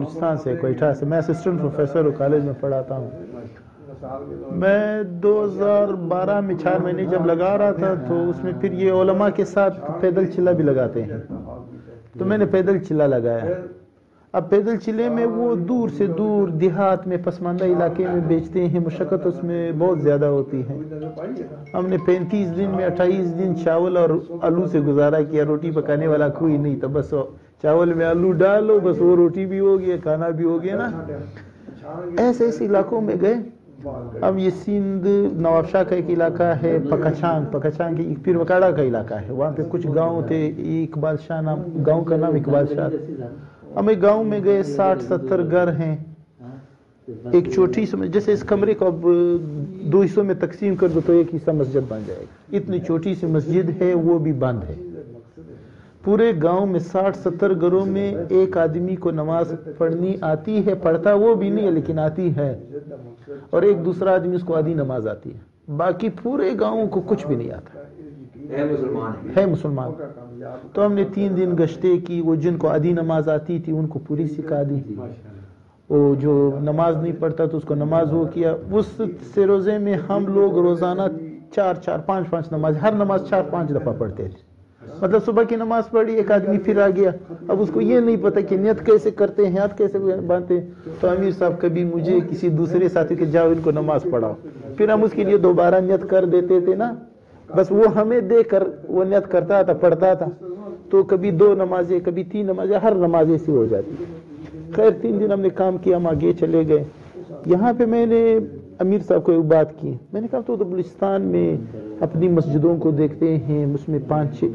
بلوچستان سے، کوئٹہ سے. میں اسسٹنٹ پروفیسر ہوں، کالج میں پڑھاتا ہوں. میں 2012 میں 4 مہینے جب لگا رہا تھا تو اس میں پھر یہ علماء کے ساتھ پیدل چلا بھی لگاتے ہیں، تو میں نے پیدل چلا لگایا. اب پیدل چلے میں وہ دور سے دور دیہات میں پسماندہ علاقے میں بیچتے ہیں، مشقت اس میں بہت زیادہ ہوتی ہے. ہم نے 35 دن میں 28 دن چاول اور آلو سے گزارا کیا. روٹی پکانے والا کوئی نہیں تھا، بس چاول میں آلو ڈالو، بس وہ روٹی بھی ہو گیا، کھانا بھی ہو گیا نا. ایسے علاقوں میں گئے. اب یہ سندھ نواب شاہ کا ایک علاقہ ہے، پکچانگ کی پیر وکاڑا کا علاقہ ہے. وہاں پہ کچھ گاؤں تھے، اقبال شاہ نام، گاؤں کا نام اقبال شاہ. ہمیں گاؤں میں گئے، 60-70 گھر ہیں. ایک چھوٹی سی، جیسے اس کمرے کو اب 2 حصوں میں تقسیم کر دو تو ایک حصہ مسجد بن جائے گا. اتنی چھوٹی سی مسجد ہے، وہ بھی بند ہے. پورے گاؤں میں 60-70 گھروں میں ایک آدمی کو نماز پڑھنی آتی ہے، پڑھتا وہ بھی نہیں ہے لیکن آتی ہے، اور ایک دوسرا آدمی اس کو آدھی نماز آتی ہے. باقی پورے گاؤں کو کچھ بھی نہیں آتا ہے مسلمان. تو ہم نے 3 دن گشتیں کی. وہ جن کو آدھی نماز آتی تھی ان کو پوری سکھا دی، وہ جو نماز نہیں پڑھتا تو اس کو نماز وہ کیا. اس سے روزے میں ہم لوگ روزانہ 4-4 5-5 نماز، ہر نماز 4-5 دفعہ پڑھتے تھے. مطلب صبح کی نماز پڑھی، ایک آدمی پھر آ گیا. اب اس کو یہ نہیں پتا کہ نیت کیسے کرتے ہیں، ہاتھ کیسے باندھتے ہیں. تو امیر صاحب کبھی مجھے کسی دوسرے ساتھی کے جاؤ ان کو نماز پڑھاؤ، پھر ہم اس کے لیے دوبارہ نیت کر دیتے تھے نا. بس وہ ہمیں دے کر وہ نیت کرتا تھا، پڑھتا تھا. تو کبھی 2 نمازیں، کبھی 3 نمازیں، ہر نماز ایسی ہو جاتی. خیر 3 دن ہم نے کام کیا، ہم آگے چلے گئے. یہاں پہ میں نے امیر صاحب کو ایک بات کی. میں نے کہا تو بلوچستان میں اپنی مسجدوں کو دیکھتے ہیں، اس میں 5-6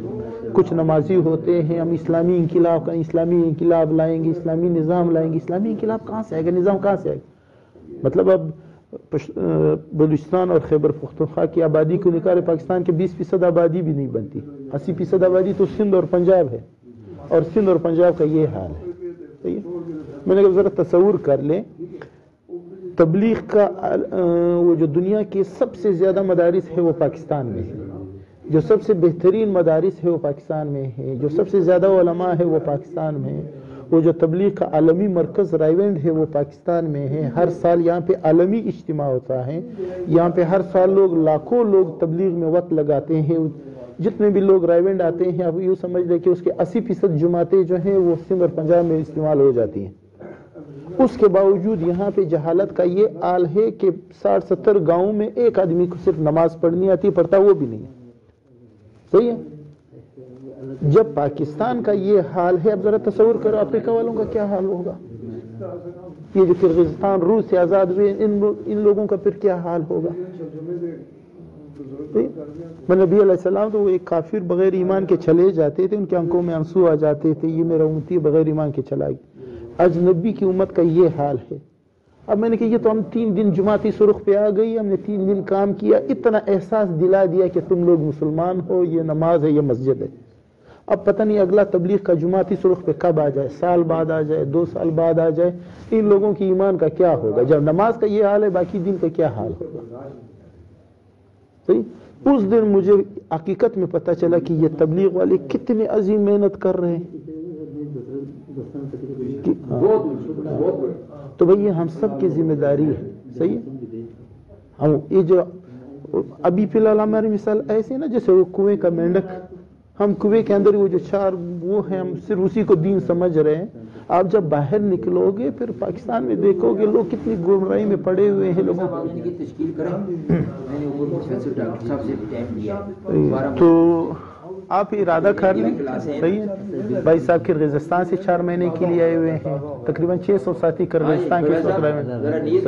کچھ نمازی ہوتے ہیں. ہم اسلامی انقلاب لائیں گے، اسلامی نظام لائیں گے. اسلامی انقلاب کہاں سے آئے گا، نظام کہاں سے آئے گا؟ مطلب اب بلوچستان اور خیبر پختونخوا کی آبادی کو نکالے، پاکستان کے 20% آبادی بھی نہیں بنتی. 80% آبادی تو سندھ اور پنجاب ہے، اور سندھ اور پنجاب کا یہ حال ہے. میں نے کہا ذرا تصور کر لیں، تبلیغ کا وہ جو دنیا کے سب سے زیادہ مدارس ہے وہ پاکستان میں ہے، جو سب سے بہترین مدارس ہے وہ پاکستان میں ہے، جو سب سے زیادہ علماء ہے وہ پاکستان میں ہے، وہ جو تبلیغ کا عالمی مرکز رائیونڈ ہے وہ پاکستان میں ہے. ہر سال یہاں پہ عالمی اجتماع ہوتا ہے. یہاں پہ ہر سال لاکھوں لوگ تبلیغ میں وقت لگاتے ہیں. جتنے بھی لوگ رائیونڈ آتے ہیں، اب یوں سمجھ لیں کہ اس کے 80% جماعتیں جو ہیں وہ سندھ اور پنجاب میں استعمال ہو جاتی ہیں. اس کے باوجود یہاں پہ جہالت کا یہ حال ہے کہ 60-70 گاؤں میں ایک آدمی کو صرف نماز پڑھنی آتی ہے، پڑھتا وہ بھی نہیں ہے. صحیح ہے. جب پاکستان کا یہ حال ہے، اب ذرا تصور کرو افریقہ والوں کا کیا حال ہوگا. یہ جو کرغزستان روس سے آزاد ہوئے، ان لوگوں کا پھر کیا حال ہوگا. نبی علیہ السلام تو وہ ایک کافر بغیر ایمان کے چلے جاتے تھے، ان کے آنکھوں میں آنسو آ جاتے تھے، یہ میرا امتی بغیر ایمان کے چلا گیا. اجنبی کی امت کا یہ حال ہے. اب میں نے کہا یہ تو ہم 3 دن جماعتی سرخ پہ آ گئی، ہم نے 3 دن کام کیا، اتنا احساس دلا دیا کہ تم لوگ مسلمان ہو، یہ نماز ہے، یہ مسجد ہے. اب پتہ نہیں اگلا تبلیغ کا جماعتی سرخ پہ کب آ جائے، سال بعد آ جائے، 2 سال بعد آ جائے. ان لوگوں کی ایمان کا کیا ہوگا؟ جب نماز کا یہ حال ہے، باقی دن کا کیا حال ہوگا. صحیح. اس دن مجھے حقیقت میں پتہ چلا کہ یہ تبلیغ والے کتنے عظیم محنت کر رہے ہیں. تو بھئی یہ ہم سب کی ذمہ داری ہے. صحیح ہے. ہم یہ جو ابھی فی الحال ہماری مثال ایسے ہے نا، جیسے وہ کنویں کا مینڈک، ہم کنویں کے اندر وہ جو 4 وہ ہیں، ہم صرف اسی کو دین سمجھ رہے ہیں. آپ جب باہر نکلو گے پھر پاکستان میں دیکھو گے لوگ کتنی گمراہی میں پڑے ہوئے ہیں. لوگوں تو آپ ارادہ کر لیں. صحیح ہے. بھائی صاحب کرغزستان سے 4 مہینے کے لیے آئے ہوئے ہیں، تقریباً 600 ساتھی کرغزستان کے ساتھ رہے ہیں.